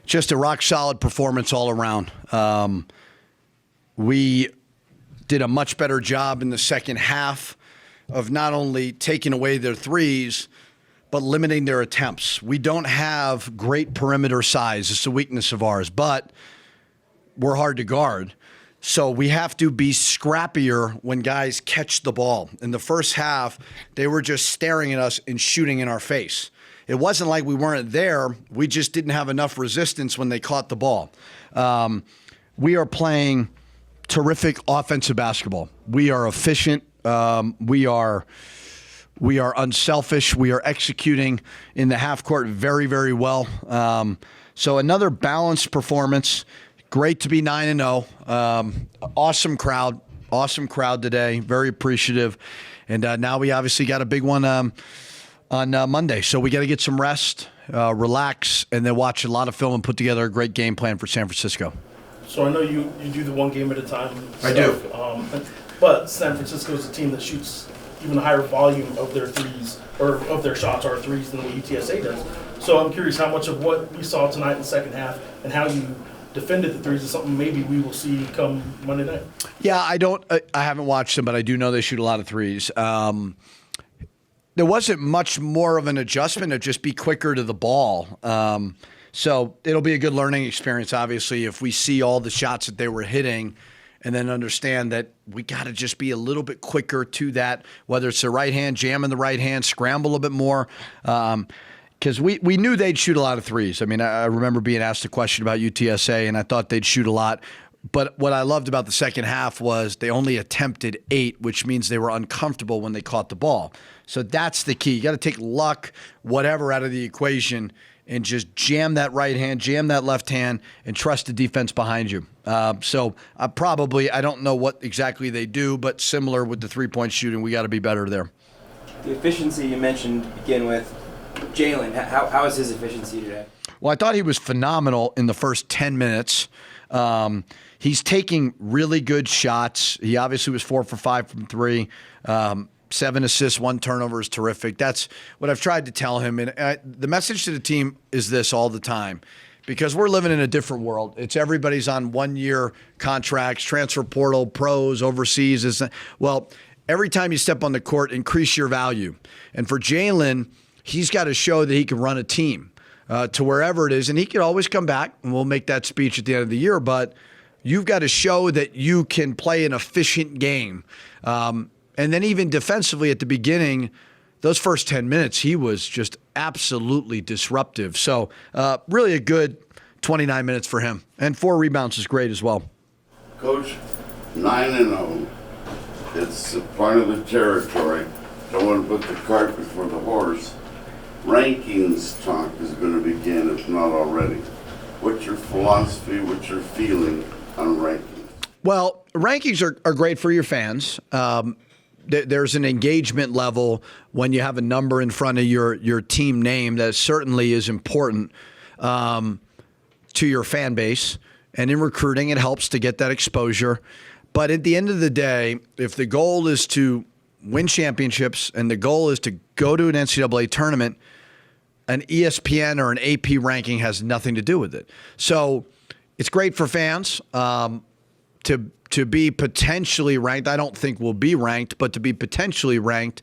Just a rock-solid performance all around. We did a much better job in the second half of not only taking away their threes, but limiting their attempts. We don't have great perimeter size. It's a weakness of ours, but we're hard to guard. So we have to be scrappier when guys catch the ball. In the first half, they were just staring at us and shooting in our face. It wasn't like we weren't there. We just didn't have enough resistance when they caught the ball. We are playing terrific offensive basketball. We are efficient. We are unselfish. We are executing in the half court very, very well. So another balanced performance. Great to be 9-0. Awesome crowd today. Very appreciative. And now we obviously got a big one on Monday. So we got to get some rest, relax, and then watch a lot of film and put together a great game plan for San Francisco. So I know you do the one game at a time. I do. But San Francisco is a team that shoots even a higher volume of their threes, or of their shots or threes, than what UTSA does. So I'm curious how much of what we saw tonight in the second half and how you defended the threes is something maybe we will see come Monday night. Yeah, I haven't watched them, but I do know they shoot a lot of threes. There wasn't much more of an adjustment to just be quicker to the ball. So it'll be a good learning experience, obviously, if we see all the shots that they were hitting and then understand that we got to just be a little bit quicker to that, whether it's the right hand, jam in the right hand, scramble a bit more. Because we knew they'd shoot a lot of threes. I mean, I remember being asked a question about UTSA, and I thought they'd shoot a lot. But what I loved about the second half was they only attempted 8, which means they were uncomfortable when they caught the ball. So that's the key. You got to take luck, whatever, out of the equation and just jam that right hand, jam that left hand, and trust the defense behind you. So I don't know what exactly they do, but similar with the three-point shooting, we got to be better there. The efficiency you mentioned to begin with, Jalen, how is his efficiency today? Well, I thought he was phenomenal in the first 10 minutes. He's taking really good shots. He obviously was 4 for 5 from 3. 7 assists, 1 turnover is terrific. That's what I've tried to tell him. And the message to the team is this all the time, because we're living in a different world. It's everybody's on 1-year contracts, transfer portal, pros, overseas. Well, every time you step on the court, increase your value. And for Jalen, he's got to show that he can run a team to wherever it is. And he can always come back, and we'll make that speech at the end of the year. But you've got to show that you can play an efficient game. And then even defensively at the beginning, those first 10 minutes, he was just absolutely disruptive. So really a good 29 minutes for him. And 4 rebounds is great as well. Coach, 9-0. It's a part of the territory. Don't want to put the cart before the horse. Rankings talk is going to begin, if not already. What's your philosophy, what's your feeling on rankings? Well, rankings are great for your fans. There's an engagement level when you have a number in front of your team name that certainly is important to your fan base. And in recruiting, it helps to get that exposure. But at the end of the day, if the goal is to win championships and the goal is to go to an NCAA tournament, an ESPN or an AP ranking has nothing to do with it. So it's great for fans to be potentially ranked. I don't think we'll be ranked, but to be potentially ranked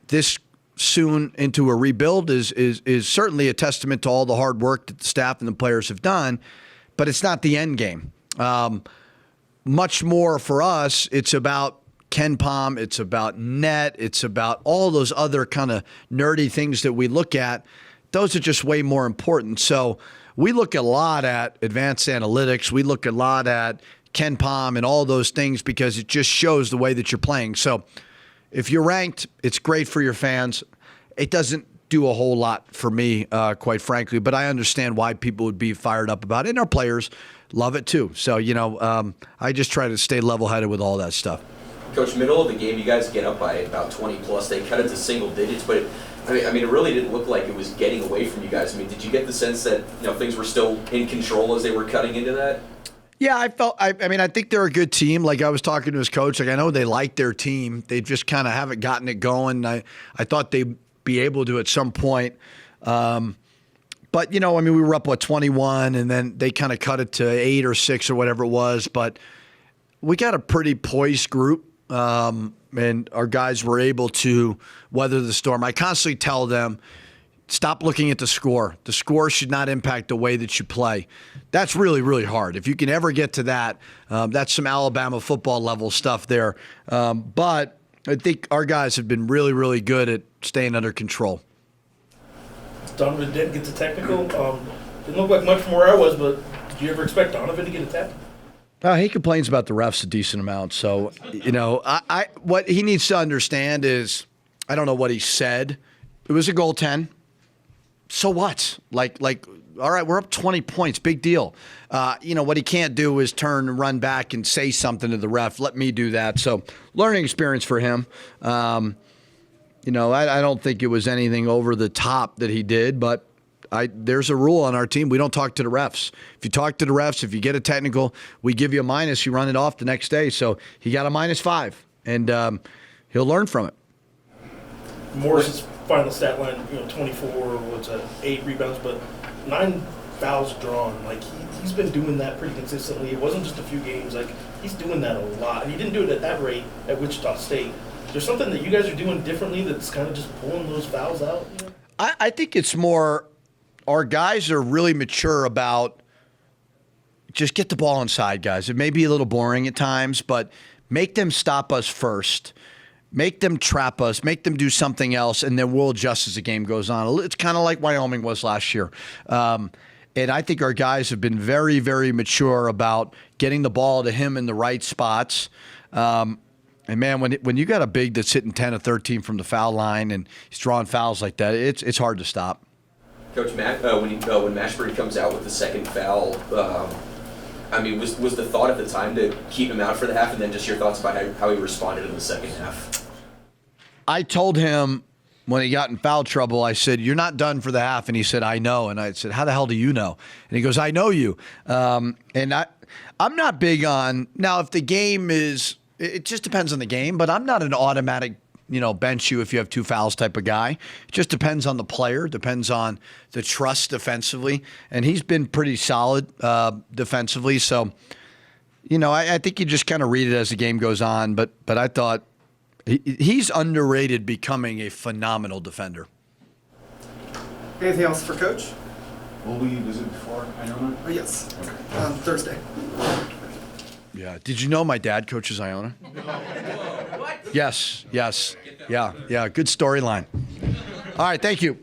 this soon into a rebuild is certainly a testament to all the hard work that the staff and the players have done, but it's not the end game. Much more for us, it's about KenPom, it's about net, it's about all those other kind of nerdy things that we look at. Those are just way more important. So we look a lot at advanced analytics. We look a lot at KenPom and all those things because it just shows the way that you're playing. So if you're ranked, it's great for your fans. It doesn't do a whole lot for me, quite frankly, but I understand why people would be fired up about it, and our players love it too. So, I just try to stay level-headed with all that stuff. Coach, middle of the game, you guys get up by about 20 plus. They cut it to single digits, but it really didn't look like it was getting away from you guys. I mean, did you get the sense that things were still in control as they were cutting into that? Yeah, I think they're a good team. Like I was talking to his coach, I know they like their team. They just kind of haven't gotten it going. I thought they'd be able to at some point But, you know, I mean, we were up, 21, and then they kind of cut it to 8 or 6 or whatever it was. But we got a pretty poised group, and our guys were able to weather the storm. I constantly tell them, stop looking at the score. The score should not impact the way that you play. That's really, really hard. If you can ever get to that, that's some Alabama football level stuff there. But I think our guys have been really, really good at staying under control. Donovan did get the technical. Didn't look like much from where I was, but did you ever expect Donovan to get a tech? He complains about the refs a decent amount. So, you know, I what he needs to understand is, I don't know what he said. It was a goaltend. So what? Like, all right, we're up 20 points. Big deal. You know, what he can't do is turn and run back and say something to the ref. Let me do that. So, learning experience for him. You know, I don't think it was anything over the top that he did, but there's a rule on our team. We don't talk to the refs. If you talk to the refs, if you get a technical, we give you a minus. You run it off the next day. So he got a -5, and he'll learn from it. Morris's final stat line, 24, 8 rebounds, but 9 fouls drawn. Like, he's been doing that pretty consistently. It wasn't just a few games. Like, he's doing that a lot. And he didn't do it at that rate at Wichita State. Is there something that you guys are doing differently that's kind of just pulling those fouls out? You know? I think it's more our guys are really mature about just get the ball inside, guys. It may be a little boring at times, but make them stop us first. Make them trap us. Make them do something else, and then we'll adjust as the game goes on. It's kind of like Wyoming was last year. And I think our guys have been very, very mature about getting the ball to him in the right spots. And, man, when you got a big that's hitting 10 or 13 from the foul line and he's drawing fouls like that, it's hard to stop. Coach Matt, when Mashbury comes out with the second foul, I mean, was the thought at the time to keep him out for the half, and then just your thoughts about how he responded in the second half? I told him when he got in foul trouble, I said, "You're not done for the half," and he said, "I know." And I said, "How the hell do you know?" And he goes, "I know you." And I'm not big on now if the game is. It just depends on the game, but I'm not an automatic, bench you if you have 2 fouls type of guy. It just depends on the player, depends on the trust defensively. And he's been pretty solid defensively. So, I think you just kind of read it as the game goes on. But I thought he's underrated becoming a phenomenal defender. Anything else for Coach? Will we visit before Iona? Oh, yes, on Thursday. Yeah. Did you know my dad coaches Iona? What? Yes. Yeah. Good storyline. All right. Thank you.